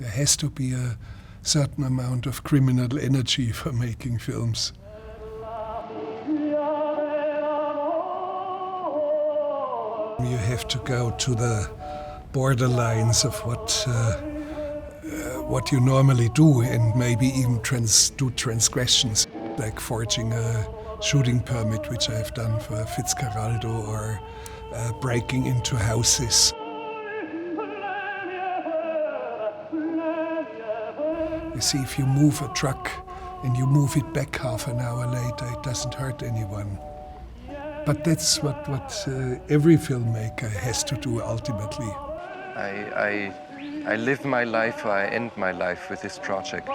There has to be a certain amount of criminal energy for making films. You have to go to the borderlines of what you normally do, and maybe even do transgressions, like forging a shooting permit, which I've done for Fitzcarraldo, or breaking into houses. You see, if you move a truck and you move it back half an hour later, it doesn't hurt anyone. But that's what every filmmaker has to do ultimately. I live my life, or I end my life with this project.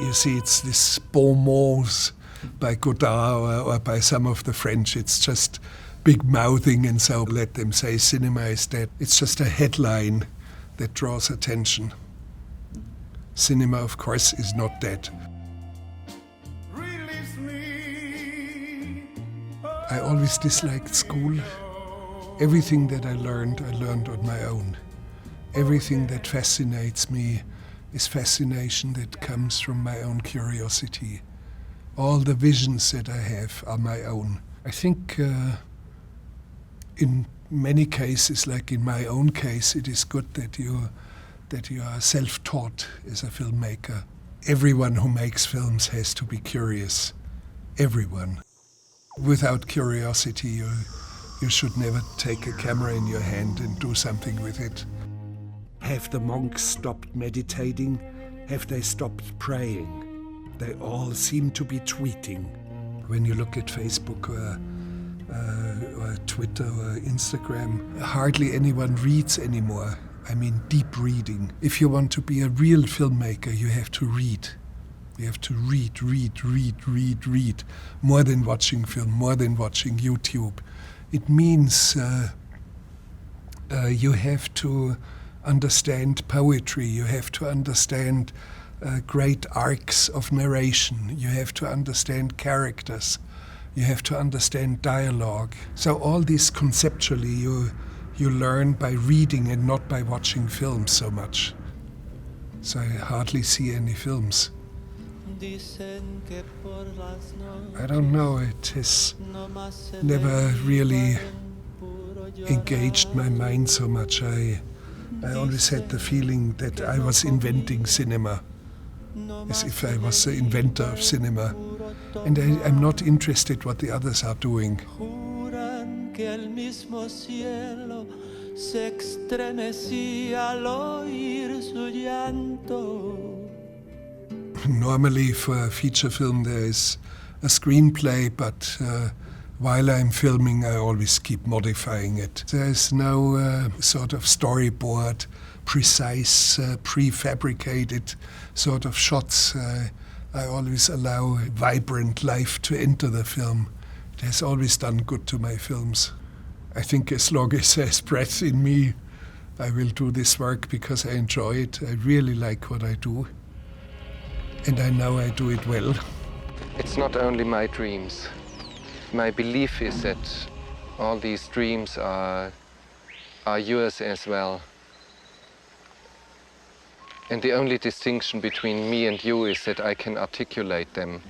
You see, it's this bon mots by Godard or by some of the French. It's just big mouthing, and so let them say cinema is dead. It's just a headline that draws attention. Cinema, of course, is not dead. I always disliked school. Everything that I learned on my own. Everything that fascinates me is fascination that comes from my own curiosity. All the visions that I have are my own. I think in many cases, like in my own case, it is good that you are self-taught as a filmmaker. Everyone who makes films has to be curious. Everyone. Without curiosity, you should never take a camera in your hand and do something with it. Have the monks stopped meditating? Have they stopped praying? They all seem to be tweeting. When you look at Facebook or Twitter or Instagram, hardly anyone reads anymore. I mean, deep reading. If you want to be a real filmmaker, you have to read. You have to read. More than watching film, more than watching YouTube. It means you have to understand poetry. You have to understand great arcs of narration. You have to understand characters. You have to understand dialogue. So all this conceptually you learn by reading and not by watching films so much. So I hardly see any films. I don't know, it has never really engaged my mind so much. I always had the feeling that I was inventing cinema, as if I was the inventor of cinema. And I'm not interested what the others are doing. Normally for a feature film there is a screenplay, but while I'm filming I always keep modifying it. There is no sort of storyboard, precise, prefabricated sort of shots. I always allow vibrant life to enter the film. It has always done good to my films. I think as long as there's breath in me, I will do this work because I enjoy it. I really like what I do. And I know I do it well. It's not only my dreams. My belief is that all these dreams are yours as well. And the only distinction between me and you is that I can articulate them.